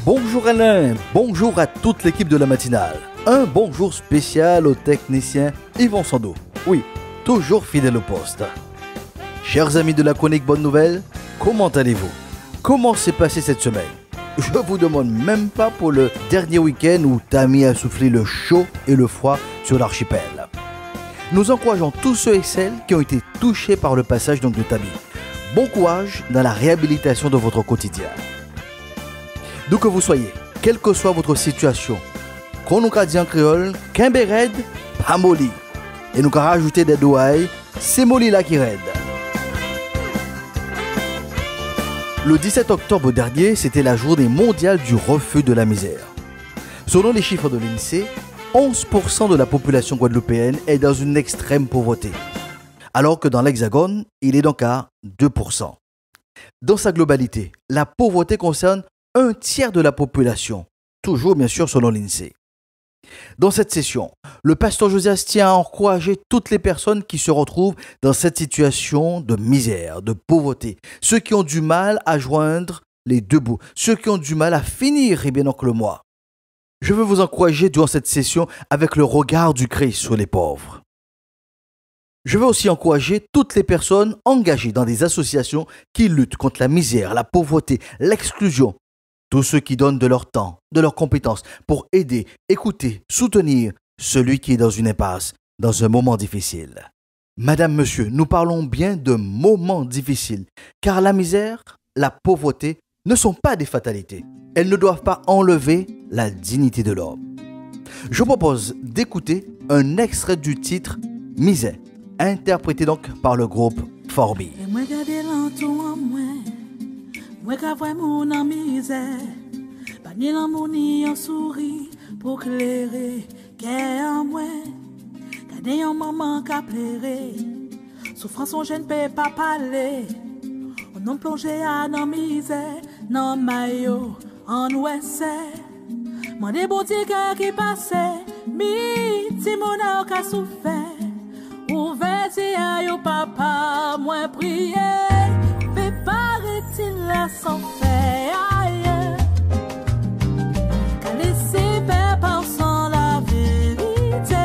Bonjour Alain, bonjour à toute l'équipe de la matinale. Un bonjour spécial au technicien Yvon Sando. Oui, toujours fidèle au poste. Chers amis de la chronique Bonne Nouvelle, comment allez-vous? Comment s'est passée cette semaine? Je vous demande même pas pour le dernier week-end où Tammy a soufflé le chaud et le froid sur l'archipel. Nous encourageons tous ceux et celles qui ont été touchés par le passage de Tammy. Bon courage dans la réhabilitation de votre quotidien. D'où que vous soyez, quelle que soit votre situation, qu'on nous dit en créole, qu'un béred, pas molly. Et nous avons rajouté des douailles, c'est molly là qui raide. Le 17 octobre dernier, c'était la journée mondiale du refus de la misère. Selon les chiffres de l'INSEE, 11% de la population guadeloupéenne est dans une extrême pauvreté, alors que dans l'Hexagone, il est donc à 2%. Dans sa globalité, la pauvreté concerne un tiers de la population, toujours bien sûr selon l'INSEE. Dans cette session, le pasteur Josias tient à encourager toutes les personnes qui se retrouvent dans cette situation de misère, de pauvreté, ceux qui ont du mal à joindre les deux bouts, ceux qui ont du mal à finir et bien donc le mois. Je veux vous encourager durant cette session avec le regard du Christ sur les pauvres. Je veux aussi encourager toutes les personnes engagées dans des associations qui luttent contre la misère, la pauvreté, l'exclusion. Tous ceux qui donnent de leur temps, de leurs compétences pour aider, écouter, soutenir celui qui est dans une impasse, dans un moment difficile. Madame, monsieur, nous parlons bien de moments difficiles, car la misère, la pauvreté ne sont pas des fatalités. Elles ne doivent pas enlever la dignité de l'homme. Je propose d'écouter un extrait du titre « Misère », interprété donc par le groupe Forbi. Moi ka vwe moun an misère, pa ni l'amour ni un sourire pour clairer kè en moi. Gade yon maman ka pleure, souffrance on jeune peut pas parler. On en plongé à nan misère, nan maillot en ouest. Mande bon ti cœur qui passe, mi ti moun a ka souffert. Ouvert ti a yo papa, moi prier. Paraît-il la sans fait ailleurs, qu'à laisser faire par sans la vérité.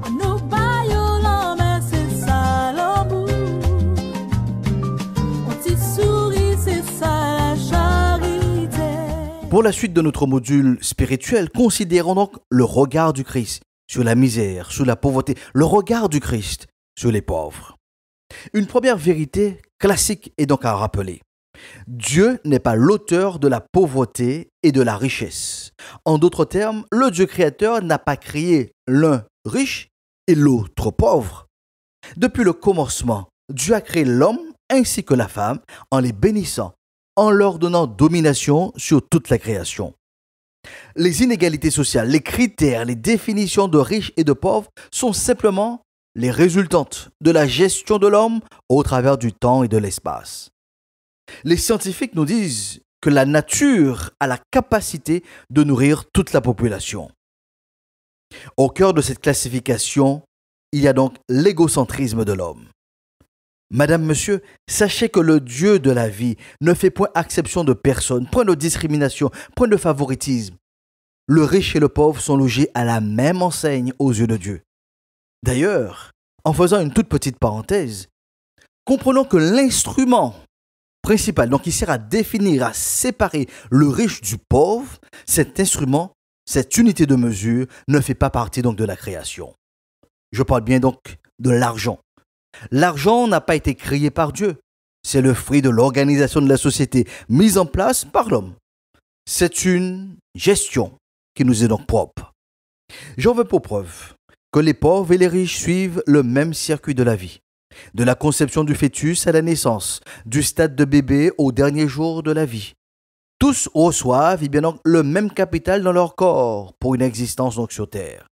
On nous baillons l'homme, mais c'est ça l'amour. On t'y sourit, c'est ça la charité. Pour la suite de notre module spirituel, considérons donc le regard du Christ sur la misère, sur la pauvreté, le regard du Christ sur les pauvres. Une première vérité classique est donc à rappeler. Dieu n'est pas l'auteur de la pauvreté et de la richesse. En d'autres termes, le Dieu créateur n'a pas créé l'un riche et l'autre pauvre. Depuis le commencement, Dieu a créé l'homme ainsi que la femme en les bénissant, en leur donnant domination sur toute la création. Les inégalités sociales, les critères, les définitions de riches et de pauvres sont simplement les résultantes de la gestion de l'homme au travers du temps et de l'espace. Les scientifiques nous disent que la nature a la capacité de nourrir toute la population. Au cœur de cette classification, il y a donc l'égocentrisme de l'homme. Madame, monsieur, sachez que le Dieu de la vie ne fait point exception de personne, point de discrimination, point de favoritisme. Le riche et le pauvre sont logés à la même enseigne aux yeux de Dieu. D'ailleurs, en faisant une toute petite parenthèse, comprenons que l'instrument principal, donc qui sert à définir, à séparer le riche du pauvre, cet instrument, cette unité de mesure, ne fait pas partie donc de la création. Je parle bien donc de l'argent. L'argent n'a pas été créé par Dieu. C'est le fruit de l'organisation de la société mise en place par l'homme. C'est une gestion qui nous est donc propre. J'en veux pour preuve que les pauvres et les riches suivent le même circuit de la vie. De la conception du fœtus à la naissance, du stade de bébé au dernier jour de la vie. Tous reçoivent bien donc, le même capital dans leur corps pour une existence donc sur terre.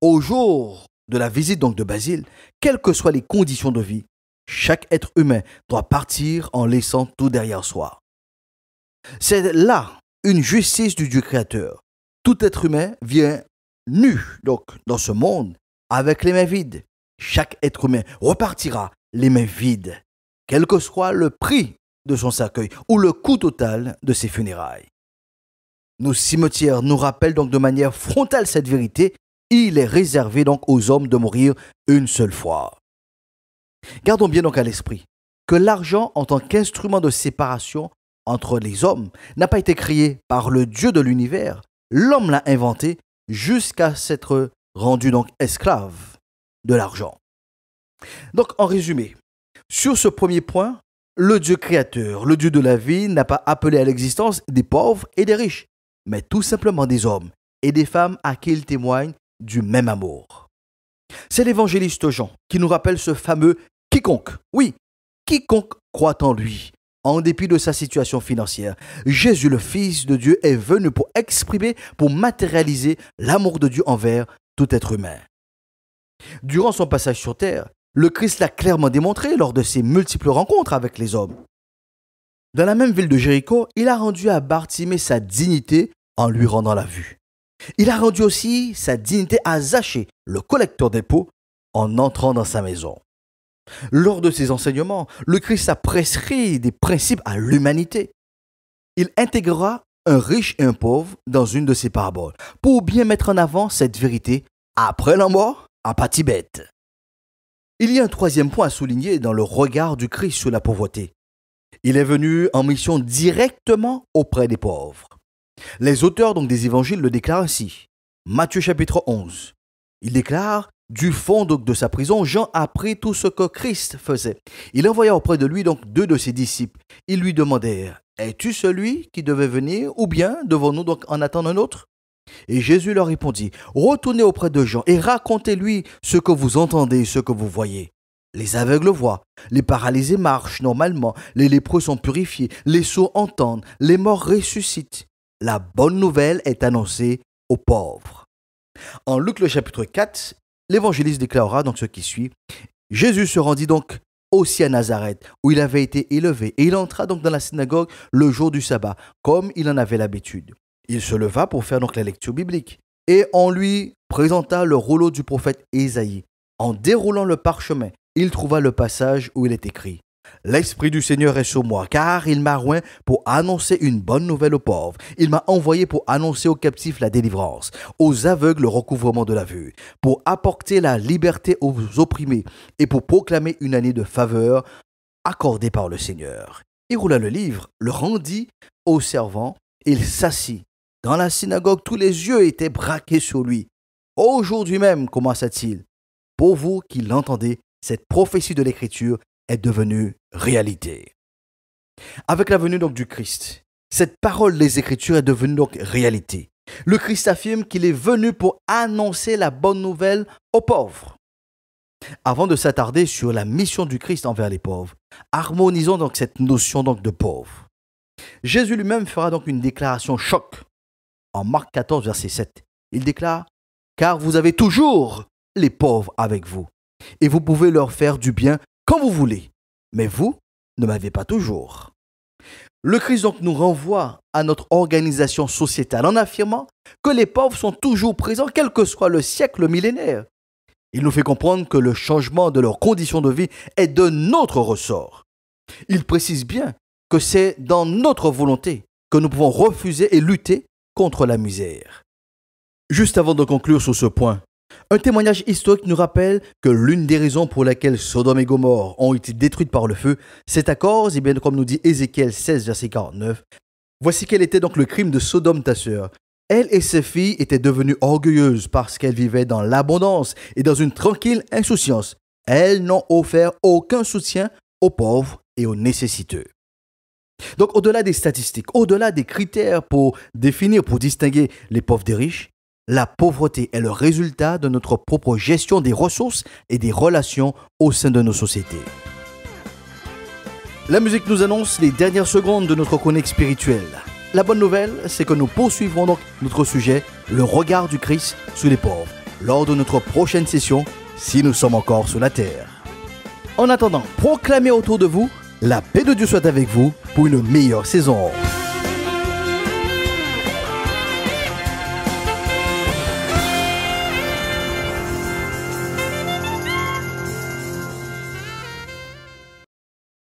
Au jour de la visite donc de Basile, quelles que soient les conditions de vie, chaque être humain doit partir en laissant tout derrière soi. C'est là une justice du Dieu créateur. Tout être humain vient nu, donc, dans ce monde, avec les mains vides. Chaque être humain repartira les mains vides, quel que soit le prix de son cercueil ou le coût total de ses funérailles. Nos cimetières nous rappellent donc de manière frontale cette vérité. Il est réservé donc aux hommes de mourir une seule fois. Gardons bien donc à l'esprit que l'argent en tant qu'instrument de séparation entre les hommes n'a pas été créé par le Dieu de l'univers. L'homme l'a inventé jusqu'à s'être rendu donc esclave de l'argent. Donc en résumé, sur ce premier point, le Dieu créateur, le Dieu de la vie n'a pas appelé à l'existence des pauvres et des riches, mais tout simplement des hommes et des femmes à qui il témoigne du même amour. C'est l'évangéliste Jean qui nous rappelle ce fameux « quiconque ». Oui, quiconque croit en lui, en dépit de sa situation financière. Jésus, le Fils de Dieu, est venu pour exprimer, pour matérialiser l'amour de Dieu envers tout être humain. Durant son passage sur terre, le Christ l'a clairement démontré lors de ses multiples rencontres avec les hommes. Dans la même ville de Jéricho, il a rendu à Bartimée sa dignité en lui rendant la vue. Il a rendu aussi sa dignité à Zachée, le collecteur d'impôts, en entrant dans sa maison. Lors de ses enseignements, le Christ a prescrit des principes à l'humanité. Il intégrera un riche et un pauvre dans une de ses paraboles pour bien mettre en avant cette vérité après la mort à Patibet. Il y a un troisième point à souligner dans le regard du Christ sur la pauvreté. Il est venu en mission directement auprès des pauvres. Les auteurs donc des évangiles le déclarent ainsi. Matthieu chapitre 11. Il déclare: du fond donc de sa prison, Jean apprit tout ce que Christ faisait. Il envoya auprès de lui donc 2 de ses disciples. Ils lui demandèrent: es-tu celui qui devait venir, ou bien devons-nous donc en attendre un autre? Et Jésus leur répondit: retournez auprès de Jean et racontez-lui ce que vous entendez, ce que vous voyez. Les aveugles voient, les paralysés marchent normalement, les lépreux sont purifiés, les sourds entendent, les morts ressuscitent. La bonne nouvelle est annoncée aux pauvres. En Luc le chapitre 4, l'évangéliste déclarera donc ce qui suit. Jésus se rendit donc aussi à Nazareth, où il avait été élevé, et il entra donc dans la synagogue le jour du sabbat, comme il en avait l'habitude. Il se leva pour faire donc la lecture biblique, et on lui présenta le rouleau du prophète Ésaïe. En déroulant le parchemin, il trouva le passage où il est écrit: l'Esprit du Seigneur est sur moi, car il m'a oint pour annoncer une bonne nouvelle aux pauvres. Il m'a envoyé pour annoncer aux captifs la délivrance, aux aveugles le recouvrement de la vue, pour apporter la liberté aux opprimés et pour proclamer une année de faveur accordée par le Seigneur. Il roula le livre, le rendit aux servants, et il s'assit. Dans la synagogue, tous les yeux étaient braqués sur lui. Aujourd'hui même, commença-t-il, pour vous qui l'entendez, cette prophétie de l'Écriture est devenue réalité. Avec la venue donc du Christ, cette parole des Écritures est devenue donc réalité. Le Christ affirme qu'il est venu pour annoncer la bonne nouvelle aux pauvres. Avant de s'attarder sur la mission du Christ envers les pauvres, harmonisons donc cette notion donc de pauvre. Jésus lui-même fera donc une déclaration choc. En Marc 14, verset 7, il déclare: car vous avez toujours les pauvres avec vous, et vous pouvez leur faire du bien quand vous voulez, mais vous ne m'avez pas toujours. Le Christ donc nous renvoie à notre organisation sociétale en affirmant que les pauvres sont toujours présents, quel que soit le siècle millénaire. Il nous fait comprendre que le changement de leurs conditions de vie est de notre ressort. Il précise bien que c'est dans notre volonté que nous pouvons refuser et lutter contre la misère. Juste avant de conclure sur ce point, un témoignage historique nous rappelle que l'une des raisons pour lesquelles Sodome et Gomorrhe ont été détruites par le feu, c'est à cause, et bien comme nous dit Ézéchiel 16, verset 49, voici quel était donc le crime de Sodome ta sœur. Elle et ses filles étaient devenues orgueilleuses parce qu'elles vivaient dans l'abondance et dans une tranquille insouciance. Elles n'ont offert aucun soutien aux pauvres et aux nécessiteux. Donc au-delà des statistiques, au-delà des critères pour définir, pour distinguer les pauvres des riches, la pauvreté est le résultat de notre propre gestion des ressources et des relations au sein de nos sociétés. La musique nous annonce les dernières secondes de notre chronique spirituelle. La bonne nouvelle, c'est que nous poursuivrons donc notre sujet, le regard du Christ sur les pauvres, lors de notre prochaine session, si nous sommes encore sur la terre. En attendant, proclamez autour de vous: la paix de Dieu soit avec vous pour une meilleure saison.